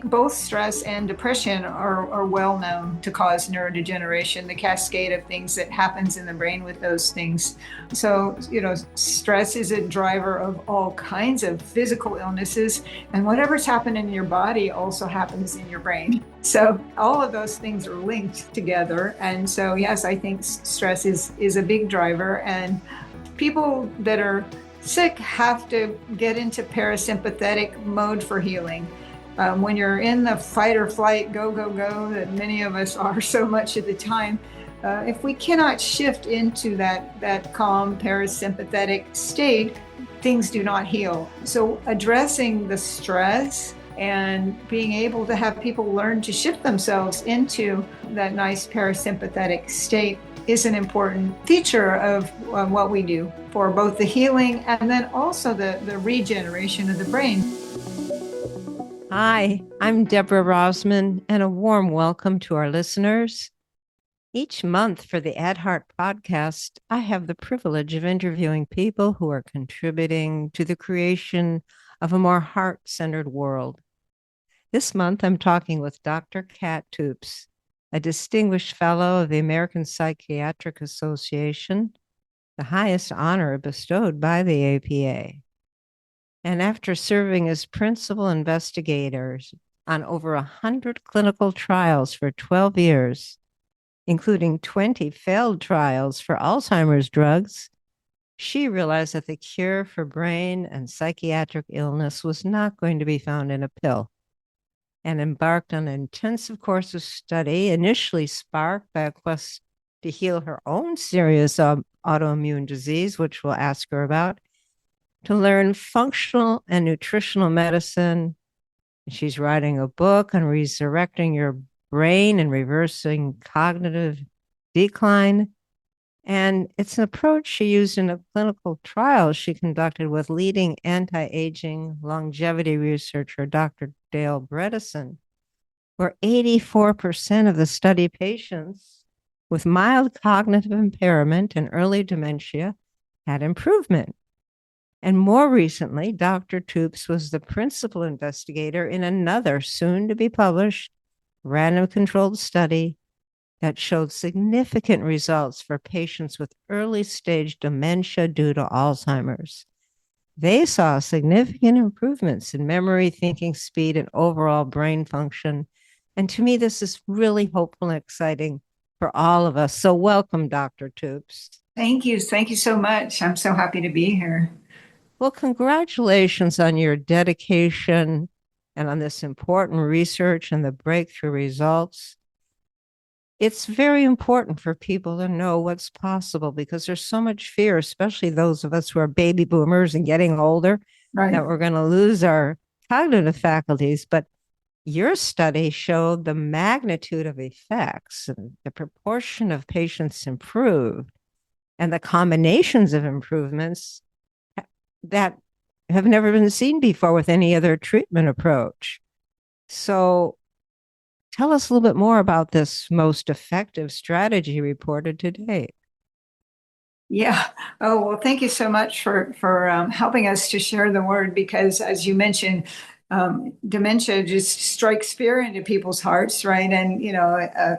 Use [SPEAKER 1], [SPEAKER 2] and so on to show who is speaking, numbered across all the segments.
[SPEAKER 1] Both stress and depression are well known to cause neurodegeneration, the cascade of things that happens in the brain with those things. So, stress is a driver of all kinds of physical illnesses, and whatever's happening in your body also happens in your brain. So all of those things are linked together. And so, yes, I think stress is a big driver, and people that are sick have to get into parasympathetic mode for healing. When you're in the fight or flight, go, go, go, that many of us are so much at the time, if we cannot shift into that calm parasympathetic state, things do not heal. So addressing the stress and being able to have people learn to shift themselves into that nice parasympathetic state is an important feature of what we do for both the healing and then also the regeneration of the brain.
[SPEAKER 2] Hi, I'm Deborah Rozman, and a warm welcome to our listeners. Each month for the AdHeart podcast, I have the privilege of interviewing people who are contributing to the creation of a more heart-centered world. This month, I'm talking with Dr. Kat Toups, a distinguished fellow of the American Psychiatric Association, the highest honor bestowed by the APA. And after serving as principal investigators on over 100 clinical trials for 12 years, including 20 failed trials for Alzheimer's drugs, she realized that the cure for brain and psychiatric illness was not going to be found in a pill, and embarked on an intensive course of study, initially sparked by a quest to heal her own serious autoimmune disease, which we'll ask her about, to learn functional and nutritional medicine. She's writing a book on resurrecting your brain and reversing cognitive decline. And it's an approach she used in a clinical trial she conducted with leading anti-aging longevity researcher, Dr. Dale Bredesen, where 84% of the study patients with mild cognitive impairment and early dementia had improvement. And more recently, Dr. Toups was the principal investigator in another soon-to-be-published random controlled study that showed significant results for patients with early-stage dementia due to Alzheimer's. They saw significant improvements in memory, thinking speed, and overall brain function. And to me, this is really hopeful and exciting for all of us. So welcome, Dr. Toups.
[SPEAKER 1] Thank you. Thank you so much. I'm so happy to be here.
[SPEAKER 2] Well, congratulations on your dedication and on this important research and the breakthrough results. It's very important for people to know what's possible because there's so much fear, especially those of us who are baby boomers and getting older,
[SPEAKER 1] Right.
[SPEAKER 2] that we're going to lose our cognitive faculties. But your study showed the magnitude of effects and the proportion of patients improved and the combinations of improvements that have never been seen before with any other treatment approach. So tell us a little bit more about this most effective strategy reported to date.
[SPEAKER 1] Yeah. Oh, well, thank you so much for helping us to share the word because, as you mentioned, dementia just strikes fear into people's hearts, right? And,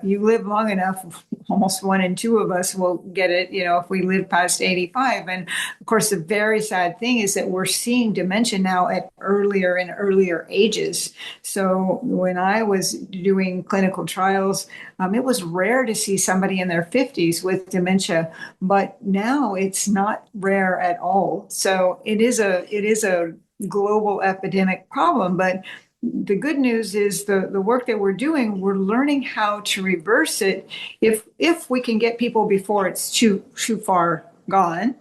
[SPEAKER 1] you live long enough, almost 1 in 2 of us will get it, if we live past 85. And of course, the very sad thing is that we're seeing dementia now at earlier and earlier ages. So when I was doing clinical trials, it was rare to see somebody in their 50s with dementia, but now it's not rare at all. So it is a global epidemic problem. But the good news is the work that we're doing, we're learning how to reverse it if we can get people before it's too far gone.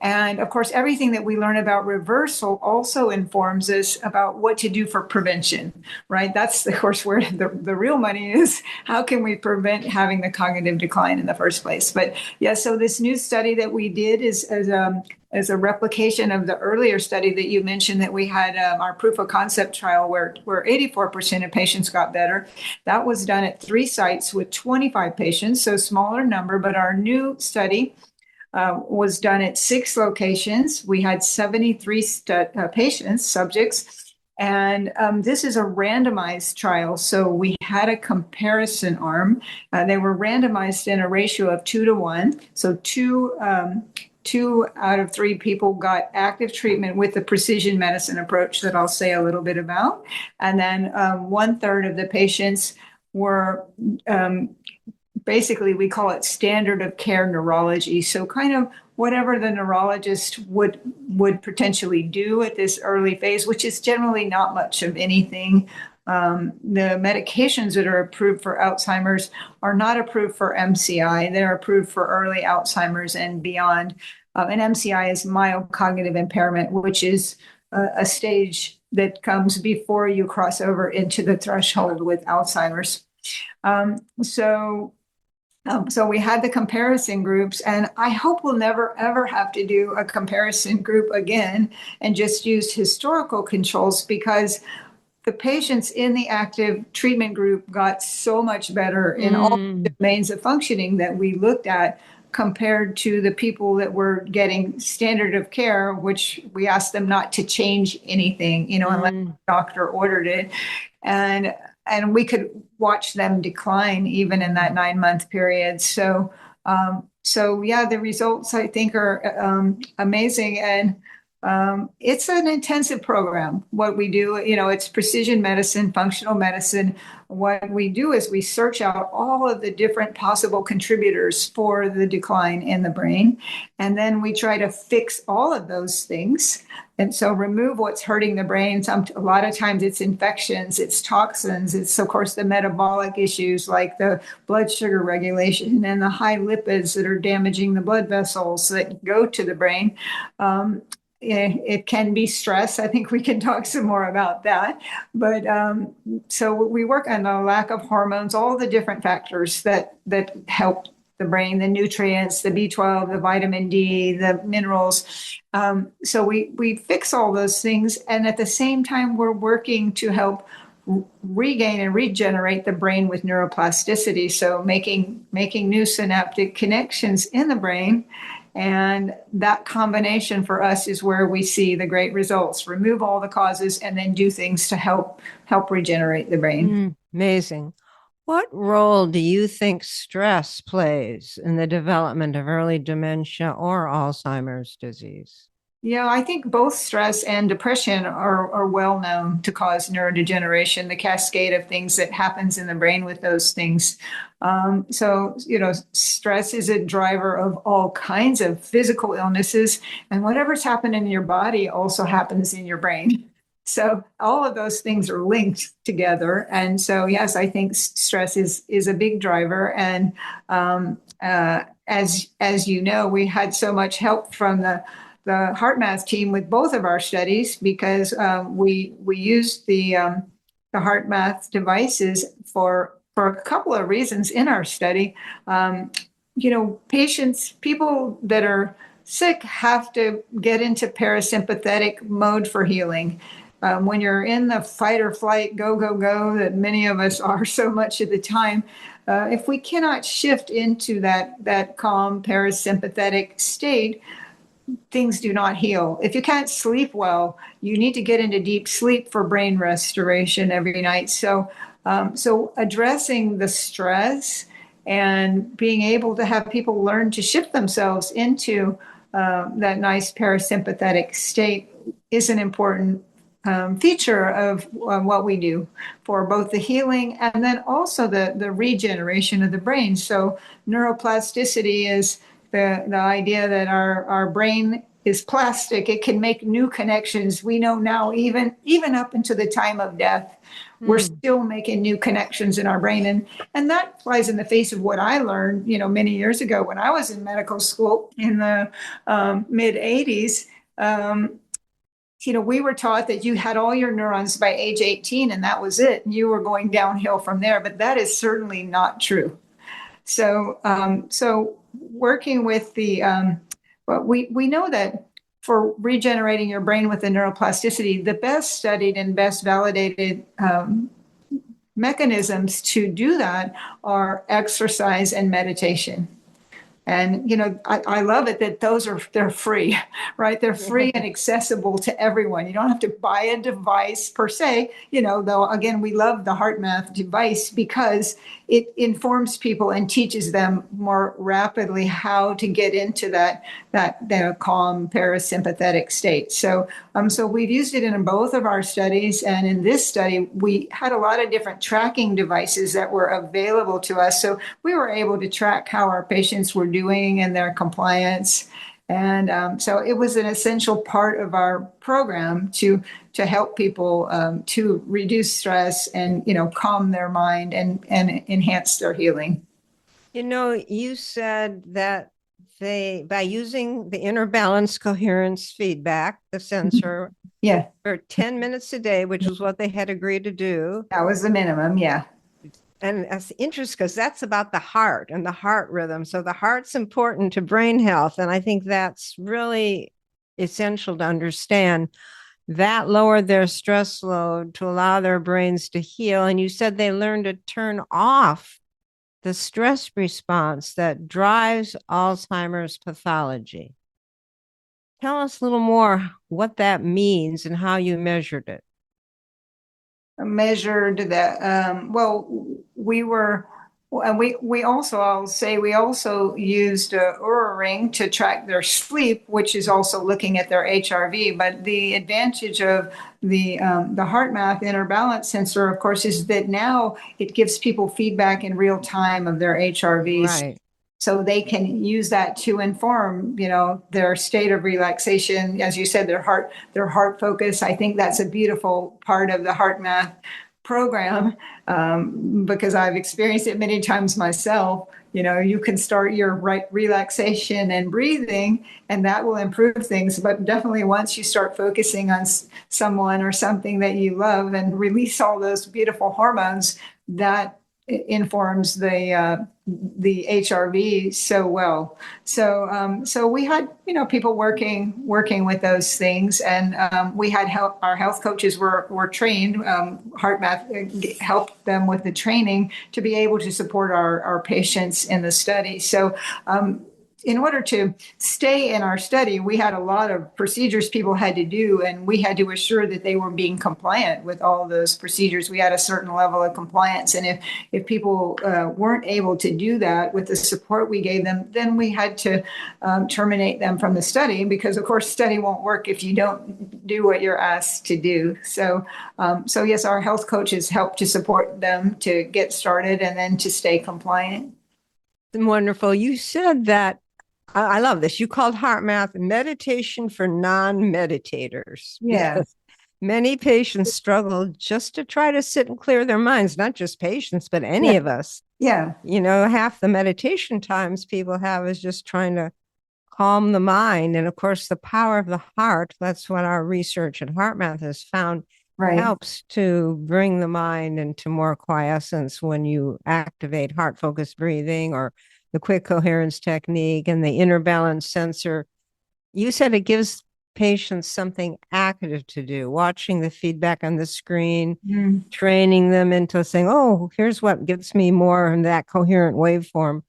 [SPEAKER 1] And of course, everything that we learn about reversal also informs us about what to do for prevention, right? That's, of course, where the real money is. How can we prevent having the cognitive decline in the first place? But yeah, so this new study that we did is as a replication of the earlier study that you mentioned that we had our proof of concept trial where 84% of patients got better. That was done at 3 sites with 25 patients, so smaller number, but our new study was done at 6 locations. We had 73 patients, subjects, And this is a randomized trial. So we had a comparison arm. They were randomized in a ratio of 2 to 1. So two out of 3 people got active treatment with the precision medicine approach that I'll say a little bit about. And then 1/3 of the patients were basically, we call it standard of care neurology. So kind of whatever the neurologist would potentially do at this early phase, which is generally not much of anything. The medications that are approved for Alzheimer's are not approved for MCI. They're approved for early Alzheimer's and beyond. And MCI is mild cognitive impairment, which is a stage that comes before you cross over into the threshold with Alzheimer's. So we had the comparison groups, and I hope we'll never, ever have to do a comparison group again and just use historical controls, because the patients in the active treatment group got so much better in all domains of functioning that we looked at compared to the people that were getting standard of care, which we asked them not to change anything, unless the doctor ordered it. And we could watch them decline even in that 9-month period. So yeah, the results I think are amazing. And it's an intensive program. What we do, it's precision medicine, functional medicine. What we do is we search out all of the different possible contributors for the decline in the brain. And then we try to fix all of those things. And so remove what's hurting the brain. A lot of times it's infections, it's toxins, it's of course the metabolic issues like the blood sugar regulation and the high lipids that are damaging the blood vessels that go to the brain. It can be stress. I think we can talk some more about that. But so we work on the lack of hormones, all the different factors that help the brain, the nutrients, the B12, the vitamin D, the minerals. So we fix all those things. And at the same time, we're working to help regain and regenerate the brain with neuroplasticity. So making new synaptic connections in the brain. And that combination for us is where we see the great results. Remove all the causes and then do things to help regenerate the brain.
[SPEAKER 2] Amazing. What role do you think stress plays in the development of early dementia or Alzheimer's disease?
[SPEAKER 1] Yeah, I think both stress and depression are well known to cause neurodegeneration, the cascade of things that happens in the brain with those things. So, stress is a driver of all kinds of physical illnesses, and whatever's happening in your body also happens in your brain. So all of those things are linked together. And so, yes, I think stress is a big driver. And as you know, we had so much help from the HeartMath team with both of our studies, because we used the HeartMath devices for a couple of reasons in our study. People that are sick have to get into parasympathetic mode for healing. When you're in the fight or flight, go, go, go, that many of us are so much of the time, if we cannot shift into that calm parasympathetic state, things do not heal. If you can't sleep well, you need to get into deep sleep for brain restoration every night. So addressing the stress and being able to have people learn to shift themselves into that nice parasympathetic state is an important feature of what we do for both the healing and then also the regeneration of the brain. So neuroplasticity is the idea that our brain is plastic. It can make new connections. We know now, even up into the time of death, we're still making new connections in our brain. And that flies in the face of what I learned, many years ago when I was in medical school in the mid 80s. We were taught that you had all your neurons by age 18 and that was it. And you were going downhill from there, but that is certainly not true. So working with we know that for regenerating your brain with the neuroplasticity, the best studied and best validated mechanisms to do that are exercise and meditation. And, I love it that they're free, right? They're free and accessible to everyone. You don't have to buy a device per se, though, again, we love the HeartMath device because it informs people and teaches them more rapidly how to get into that calm parasympathetic state. So we've used it in both of our studies. And in this study, we had a lot of different tracking devices that were available to us. So we were able to track how our patients were doing and their compliance. And so it was an essential part of our program to help people to reduce stress and, calm their mind and enhance their healing.
[SPEAKER 2] You said that by using the inner balance coherence feedback, the sensor,
[SPEAKER 1] Yeah,
[SPEAKER 2] for 10 minutes a day, which was what they had agreed to do.
[SPEAKER 1] that was the minimum. Yeah.
[SPEAKER 2] And that's interesting because that's about the heart and the heart rhythm. So the heart's important to brain health. And I think that's really essential to understand. That lowered their stress load to allow their brains to heal. And you said they learned to turn off the stress response that drives Alzheimer's pathology. Tell us a little more what that means and how you measured it.
[SPEAKER 1] Measured that. Well, we were, and we also, I'll say, we also used a Oura ring to track their sleep, which is also looking at their HRV. But the advantage of the HeartMath inner balance sensor, of course, is that now it gives people feedback in real time of their HRVs.
[SPEAKER 2] Right.
[SPEAKER 1] So they can use that to inform, their state of relaxation. As you said, their heart focus. I think that's a beautiful part of the HeartMath program, because I've experienced it many times myself. You can start your right relaxation and breathing, and that will improve things. But definitely once you start focusing on someone or something that you love and release all those beautiful hormones, that informs the HRV so well. So we had people working with those things, and we had help. Our health coaches were trained. HeartMath helped them with the training to be able to support our patients in the study. So in order to stay in our study, we had a lot of procedures people had to do, and we had to assure that they were being compliant with all those procedures. We had a certain level of compliance, and if people weren't able to do that with the support we gave them, then we had to terminate them from the study, because of course study won't work if you don't do what you're asked to do. So yes, our health coaches helped to support them to get started and then to stay compliant.
[SPEAKER 2] Wonderful. You said that, I love this. You called HeartMath meditation for non-meditators.
[SPEAKER 1] Yeah.
[SPEAKER 2] Because many patients struggle just to try to sit and clear their minds, not just patients, but any of us.
[SPEAKER 1] Yeah.
[SPEAKER 2] Half the meditation times people have is just trying to calm the mind. And of course, the power of the heart, that's what our research at HeartMath has found,
[SPEAKER 1] Right.
[SPEAKER 2] helps to bring the mind into more quiescence when you activate heart-focused breathing or the quick coherence technique and the inner balance sensor. You said it gives patients something active to do, watching the feedback on the screen, training them into saying, oh, here's what gets me more in that coherent waveform.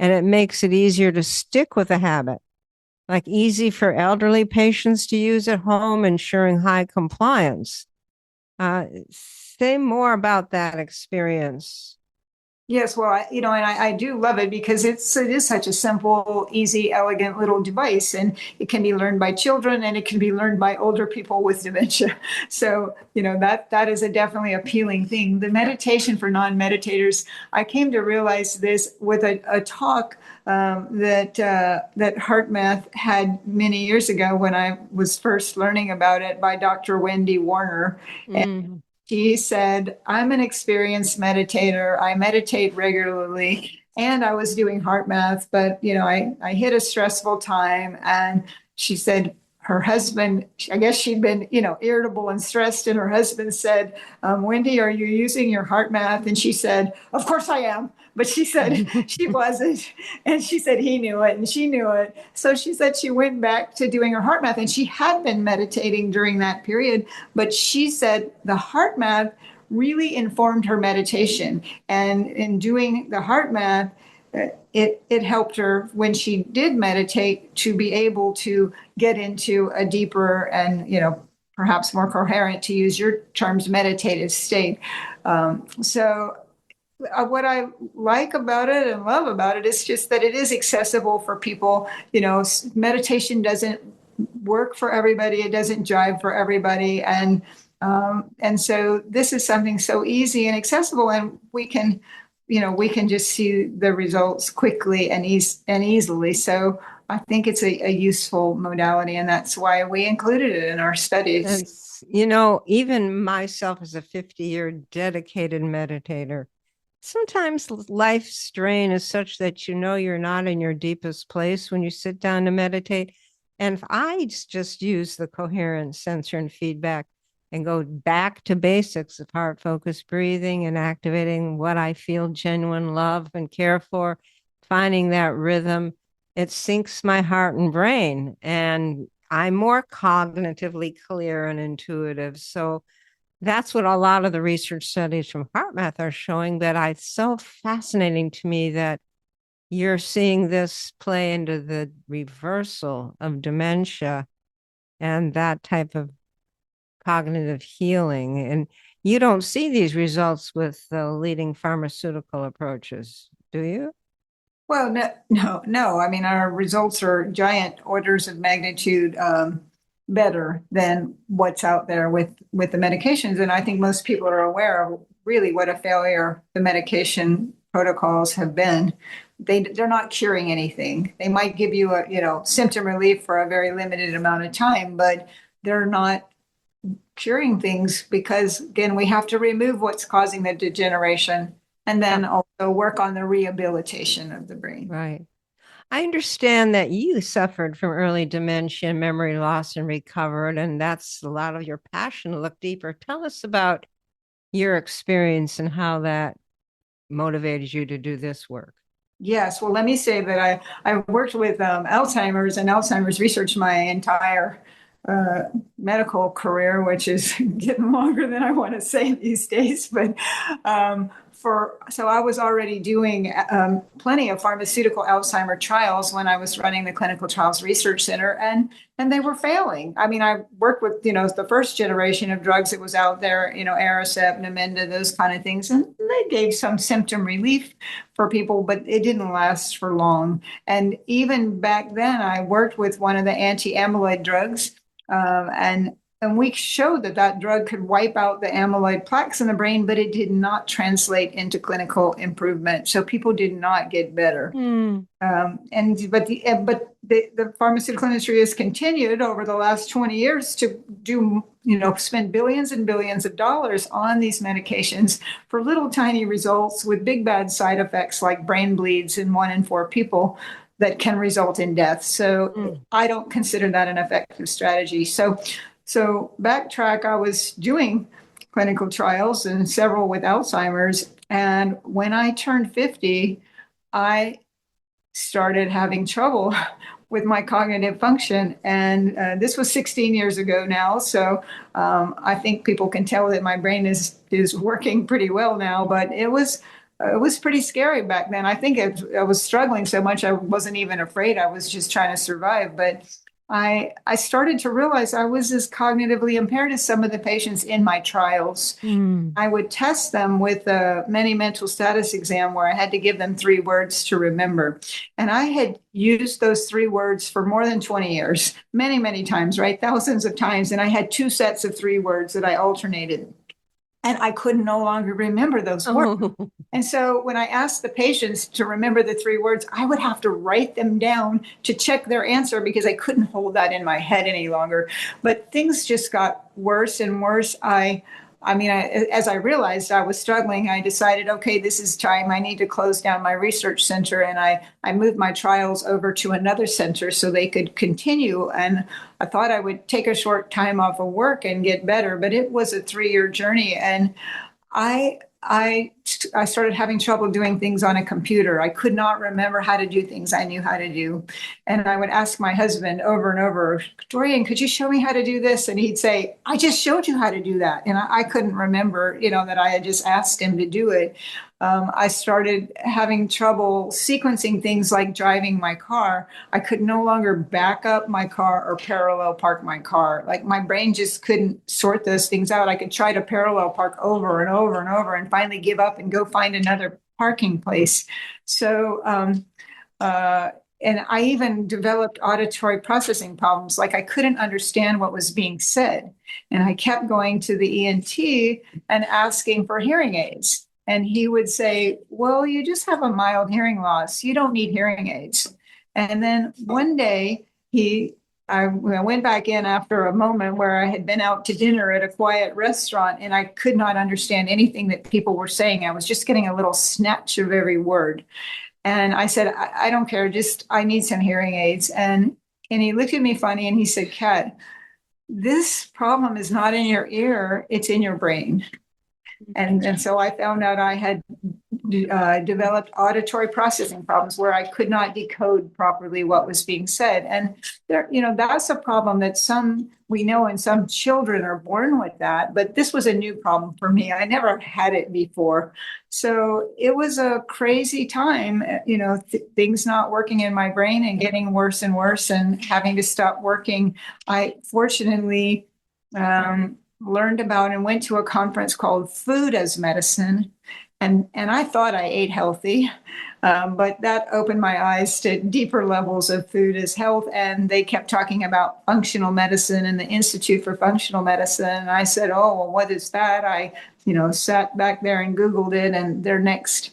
[SPEAKER 2] And it makes it easier to stick with a habit, like easy for elderly patients to use at home, ensuring high compliance. Say more about that experience.
[SPEAKER 1] Yes, well, I do love it because it is such a simple, easy, elegant little device, and it can be learned by children and it can be learned by older people with dementia. So, that is a definitely appealing thing. The meditation for non-meditators, I came to realize this with a talk that HeartMath had many years ago when I was first learning about it, by Dr. Wendy Warner. And she said, I'm an experienced meditator. I meditate regularly, and I was doing HeartMath, but I hit a stressful time. And she said her husband, I guess she'd been, irritable and stressed. And her husband said, Wendy, are you using your HeartMath? And she said, of course I am. But she said she wasn't. And she said he knew it and she knew it. So she said she went back to doing her HeartMath, and she had been meditating during that period. But she said the HeartMath really informed her meditation. And in doing the HeartMath, it helped her when she did meditate to be able to get into a deeper and, perhaps more coherent, to use your terms, meditative state. What I like about it and love about it is just that it is accessible for people. Meditation doesn't work for everybody. It doesn't jive for everybody. And so this is something so easy and accessible, and we can just see the results quickly and easily. So I think it's a useful modality, and that's why we included it in our studies.
[SPEAKER 2] And, even myself as a 50-year dedicated meditator, sometimes life strain is such that you're not in your deepest place when you sit down to meditate. And if I just use the coherence, sensor, and feedback and go back to basics of heart focused breathing and activating what I feel genuine love and care for, finding that rhythm, it syncs my heart and brain. And I'm more cognitively clear and intuitive. So that's what a lot of the research studies from HeartMath are showing. That it's so fascinating to me that you're seeing this play into the reversal of dementia and that type of cognitive healing. And you don't see these results with the leading pharmaceutical approaches, do you?
[SPEAKER 1] Well, no. I mean, our results are giant orders of magnitude better than what's out there with the medications. And I think most people are aware of really what a failure the medication protocols have been. They're not curing anything. They might give you symptom relief for a very limited amount of time, but they're not curing things, because again, we have to remove what's causing the degeneration and then also work on the rehabilitation of the brain.
[SPEAKER 2] Right. I understand that you suffered from early dementia, memory loss, and recovered, and that's a lot of your passion to look deeper. Tell us about your experience and how that motivated you to do this work.
[SPEAKER 1] Yes, well, let me say that I worked with Alzheimer's and Alzheimer's research my entire medical career, which is getting longer than I want to say these days. But so I was already doing plenty of pharmaceutical Alzheimer trials when I was running the Clinical Trials Research Center, and they were failing. I mean, I worked with the first generation of drugs that was out there, Aricept, Namenda, those kind of things, and they gave some symptom relief for people, but it didn't last for long. And even back then, I worked with one of the anti-amyloid drugs. And we showed that drug could wipe out the amyloid plaques in the brain, but it did not translate into clinical improvement. So people did not get better. But the pharmaceutical industry has continued over the last 20 years to spend billions and billions of dollars on these medications for little tiny results with big bad side effects like brain bleeds in 1 in 4 people that can result in death. So I don't consider that an effective strategy. So backtrack, I was doing clinical trials and several with Alzheimer's. And when I turned 50, I started having trouble with my cognitive function. And this was 16 years ago now. So I think people can tell that my brain is working pretty well now, but it was pretty scary back then. I think I was struggling so much I wasn't even afraid. I was just trying to survive. But I started to realize I was as cognitively impaired as some of the patients in my trials. I would test them with a mini mental status exam where I had to give them 3 words to remember. And I had used those 3 words for more than 20 years, many, many times, right? Thousands of times. And I had 2 sets of 3 words that I alternated. And I could no longer remember those words. And so when I asked the patients to remember the 3 words, I would have to write them down to check their answer because I couldn't hold that in my head any longer. But things just got worse and worse. As I realized I was struggling, I decided, okay, this is time. I need to close down my research center. And I moved my trials over to another center so they could continue. And I thought I would take a short time off of work and get better, but it was a 3-year journey. And I started having trouble doing things on a computer. I could not remember how to do things I knew how to do. And I would ask my husband over and over, Dorian, could you show me how to do this? And he'd say, I just showed you how to do that. And I couldn't remember, that I had just asked him to do it. I started having trouble sequencing things like driving my car. I could no longer back up my car or parallel park my car. Like my brain just couldn't sort those things out. I could try to parallel park over and over and over and finally give up and go find another parking place. So, uh, and I even developed auditory processing problems. Like I couldn't understand what was being said. And I kept going to the ENT and asking for hearing aids. And he would say, well, you just have a mild hearing loss. You don't need hearing aids. And then one day I went back in after a moment where I had been out to dinner at a quiet restaurant and I could not understand anything that people were saying. I was just getting a little snatch of every word. And I said, I don't care, just I need some hearing aids. And he looked at me funny and he said, Kat, this problem is not in your ear, it's in your brain. And so I found out I had developed auditory processing problems where I could not decode properly what was being said. And there, that's a problem that some we know, and some children are born with that. But this was a new problem for me. I never had it before. So it was a crazy time, things not working in my brain and getting worse and worse and having to stop working. I fortunately learned about and went to a conference called Food as Medicine. And I thought I ate healthy, but that opened my eyes to deeper levels of food as health. And they kept talking about functional medicine and the Institute for Functional Medicine. And I said, oh, well, what is that? I, sat back there and Googled it. And their next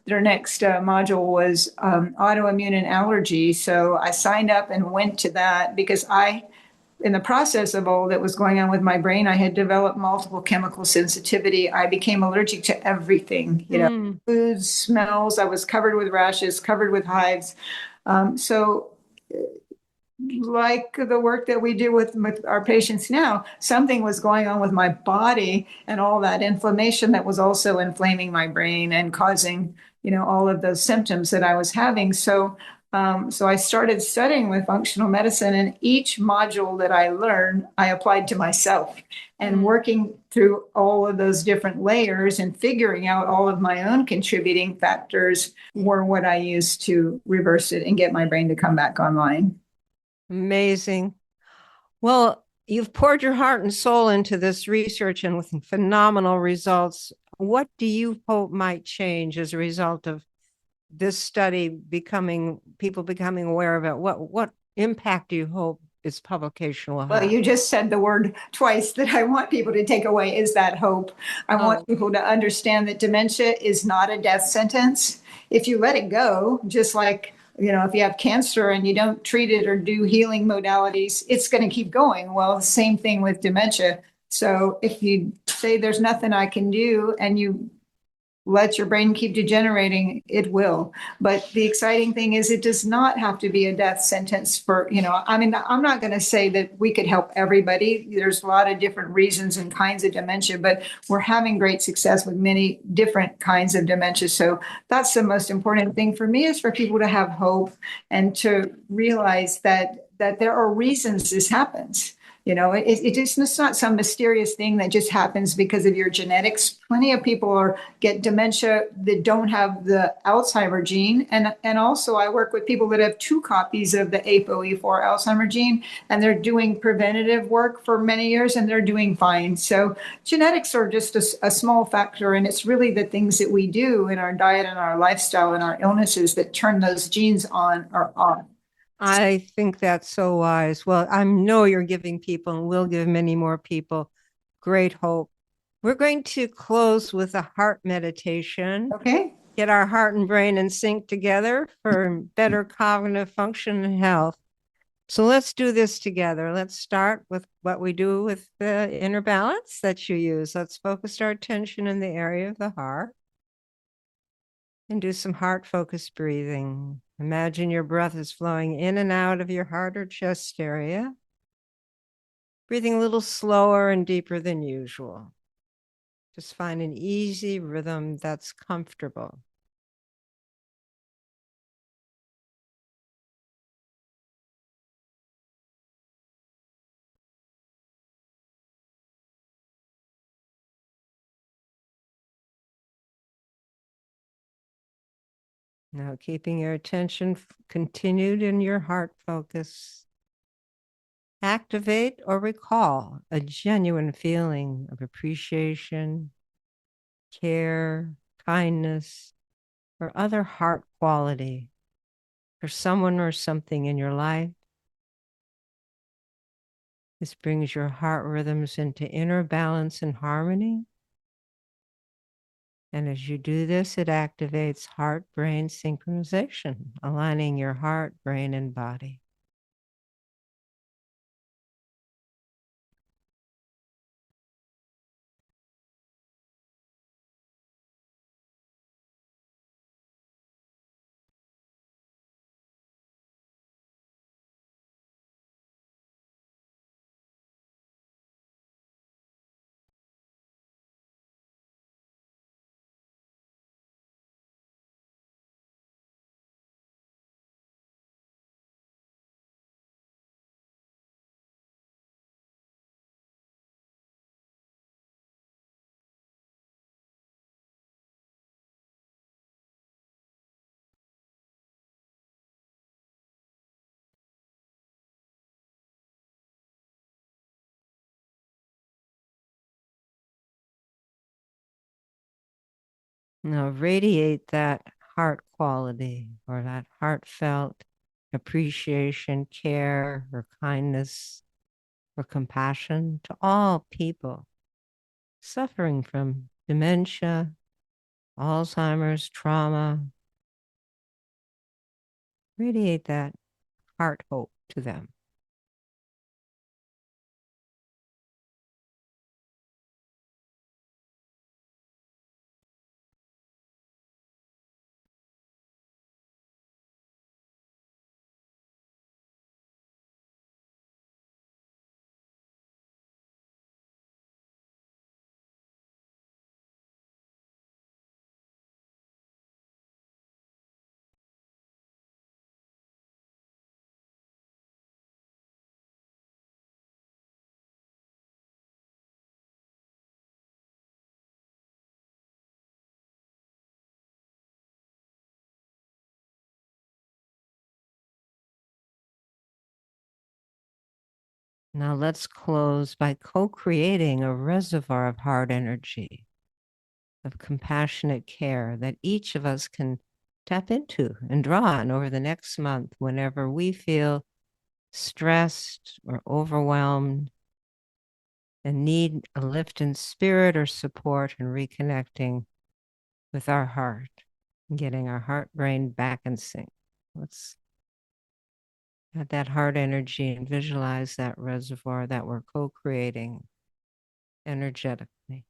[SPEAKER 1] module was autoimmune and allergy. So I signed up and went to that because in the process of all that was going on with my brain, I had developed multiple chemical sensitivity. I became allergic to everything, foods, smells. I was covered with rashes, covered with hives. So, like the work that we do with our patients now, something was going on with my body and all that inflammation that was also inflaming my brain and causing, all of those symptoms that I was having. So I started studying with functional medicine, and each module that I learned, I applied to myself. And working through all of those different layers and figuring out all of my own contributing factors were what I used to reverse it and get my brain to come back online.
[SPEAKER 2] Amazing. Well, you've poured your heart and soul into this research and with phenomenal results. What do you hope might change as a result of this study people becoming aware of it? What impact do you hope its publication will have?
[SPEAKER 1] Well, you just said the word twice that I want people to take away is that hope. I want people to understand that dementia is not a death sentence. If you let it go, just like, if you have cancer and you don't treat it or do healing modalities, it's going to keep going. Well, the same thing with dementia. So if you say there's nothing I can do and you let your brain keep degenerating, it will. But the exciting thing is it does not have to be a death sentence for, I'm not going to say that we could help everybody. There's a lot of different reasons and kinds of dementia, but we're having great success with many different kinds of dementia. So that's the most important thing for me, is for people to have hope and to realize that there are reasons this happens. It's not some mysterious thing that just happens because of your genetics. Plenty of people get dementia that don't have the Alzheimer gene. And also I work with people that have 2 copies of the ApoE4 Alzheimer gene, and they're doing preventative work for many years and they're doing fine. So genetics are just a small factor. And it's really the things that we do in our diet and our lifestyle and our illnesses that turn those genes on or off.
[SPEAKER 2] I think that's so wise. Well, I know you're giving people, and will give many more people, great hope. We're going to close with a heart meditation.
[SPEAKER 1] Okay.
[SPEAKER 2] Get our heart and brain in sync together for better cognitive function and health. So let's do this together. Let's start with what we do with the inner balance that you use. Let's focus our attention in the area of the heart and do some heart-focused breathing. Imagine your breath is flowing in and out of your heart or chest area, breathing a little slower and deeper than usual. Just find an easy rhythm that's comfortable. Now, keeping your attention continued in your heart focus, activate or recall a genuine feeling of appreciation, care, kindness, or other heart quality for someone or something in your life. This brings your heart rhythms into inner balance and harmony. And as you do this, it activates heart-brain synchronization, aligning your heart, brain, and body. Now radiate that heart quality or that heartfelt appreciation, care, or kindness, or compassion to all people suffering from dementia, Alzheimer's, trauma. Radiate that heart hope to them. Now let's close by co-creating a reservoir of heart energy, of compassionate care that each of us can tap into and draw on over the next month whenever we feel stressed or overwhelmed and need a lift in spirit or support in reconnecting with our heart and getting our heart brain back in sync. Let's add that heart energy and visualize that reservoir that we're co-creating energetically.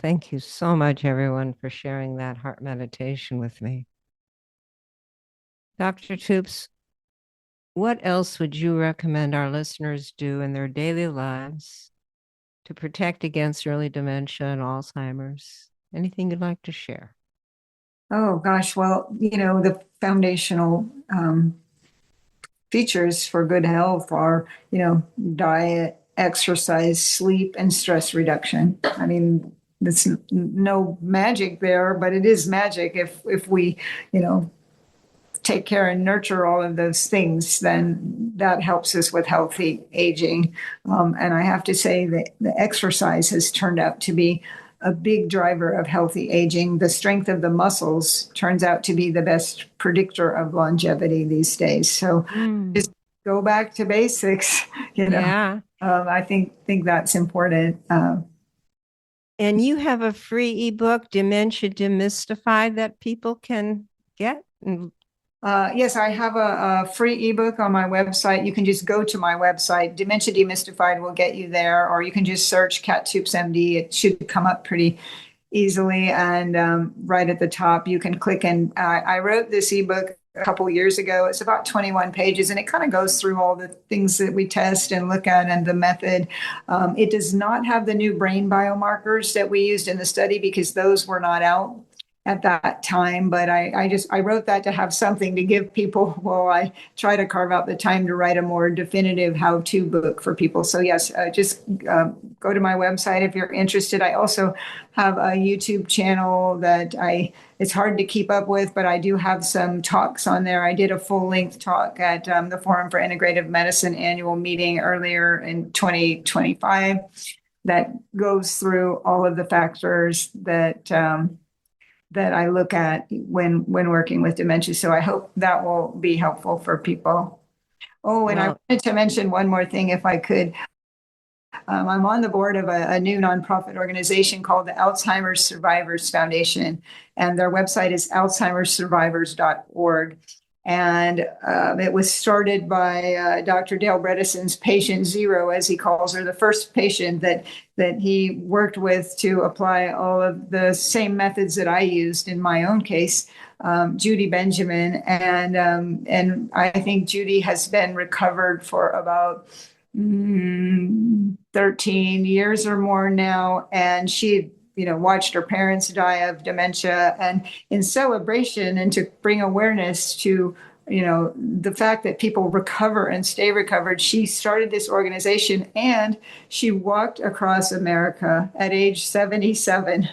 [SPEAKER 2] Thank you so much, everyone, for sharing that heart meditation with me. Dr. Toups, what else would you recommend our listeners do in their daily lives to protect against early dementia and Alzheimer's? Anything you'd like to share?
[SPEAKER 1] Oh gosh, well, the foundational features for good health are, diet, exercise, sleep, and stress reduction. I mean, there's no magic there, but it is magic if we, take care and nurture all of those things, then that helps us with healthy aging. And I have to say that the exercise has turned out to be a big driver of healthy aging. The strength of the muscles turns out to be the best predictor of longevity these days. So just go back to basics,
[SPEAKER 2] Yeah.
[SPEAKER 1] I think that's important.
[SPEAKER 2] And you have a free ebook, Dementia Demystified, that people can get.
[SPEAKER 1] Yes, I have a free ebook on my website. You can just go to my website. Dementia Demystified will get you there, or you can just search Cat Toups MD. It should come up pretty easily. And right at the top, you can click. And I wrote this ebook a couple years ago. It's about 21 pages, and it kind of goes through all the things that we test and look at and the method. It does not have the new brain biomarkers that we used in the study because those were not out at that time. But I wrote that to have something to give people while I try to carve out the time to write a more definitive how-to book for people. So yes, just go to my website if you're interested. I also have a YouTube channel that it's hard to keep up with, but I do have some talks on there. I did a full-length talk at the Forum for Integrative Medicine annual meeting earlier in 2025 that goes through all of the factors that I look at when working with dementia. So I hope that will be helpful for people. Oh, and I wanted to mention one more thing, if I could. I'm on the board of a new nonprofit organization called the Alzheimer's Survivors Foundation, and their website is alzheimersurvivors.org. And it was started by Dr. Dale Bredesen's patient zero, as he calls her, the first patient that he worked with to apply all of the same methods that I used in my own case, Judy Benjamin. And I think Judy has been recovered for about 13 years or more now. And she watched her parents die of dementia, and in celebration and to bring awareness to, the fact that people recover and stay recovered, she started this organization, and she walked across America at age 77.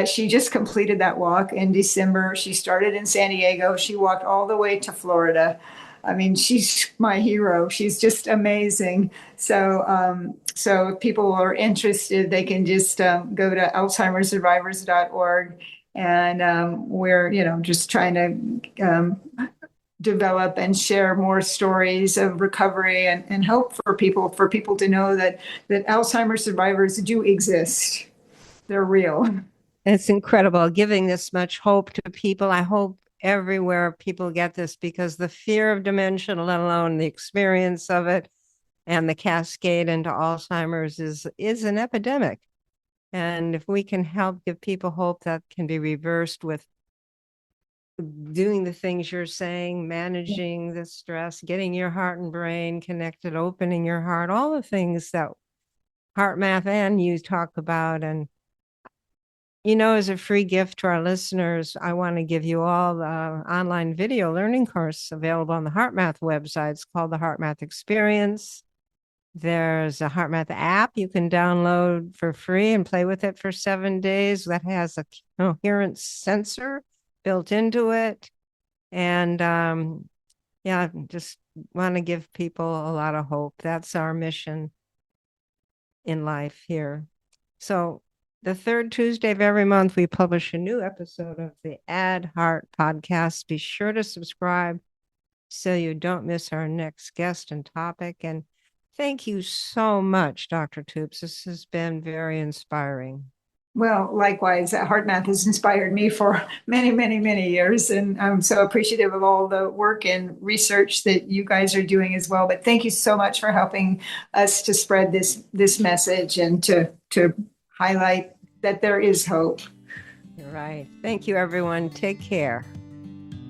[SPEAKER 1] She just completed that walk in December. She started in San Diego. She walked all the way to Florida. I mean, she's my hero. She's just amazing. So if people are interested, they can just go to alzheimersurvivors.org. And we're, just trying to develop and share more stories of recovery and hope for people to know that Alzheimer's survivors do exist. They're real.
[SPEAKER 2] It's incredible giving this much hope to people. I hope everywhere people get this, because the fear of dementia, let alone the experience of it and the cascade into Alzheimer's, is an epidemic. And if we can help give people hope, that can be reversed with doing the things you're saying, managing the stress, getting your heart and brain connected, opening your heart, all the things that HeartMath and you talk about. And as a free gift to our listeners, I want to give you all the online video learning course available on the HeartMath website. It's called the HeartMath Experience. There's a HeartMath app you can download for free and play with it for 7 days. That has a coherence sensor built into it. And just want to give people a lot of hope. That's our mission in life here. So the third Tuesday of every month, we publish a new episode of the Add Heart podcast. Be sure to subscribe so you don't miss our next guest and topic. And thank you so much, Dr. Toups. This has been very inspiring.
[SPEAKER 1] Well, likewise, HeartMath has inspired me for many, many, many years. And I'm so appreciative of all the work and research that you guys are doing as well. But thank you so much for helping us to spread this message and to highlight that there is hope.
[SPEAKER 2] You're right. Thank you, everyone. Take care.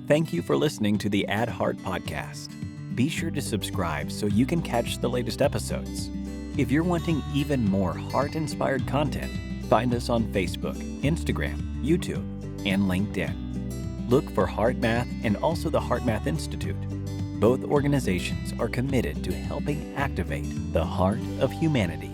[SPEAKER 3] Thank you for listening to the Add Heart podcast. Be sure to subscribe so you can catch the latest episodes. If you're wanting even more heart-inspired content, find us on Facebook, Instagram, YouTube, and LinkedIn. Look for HeartMath and also the HeartMath Institute. Both organizations are committed to helping activate the heart of humanity.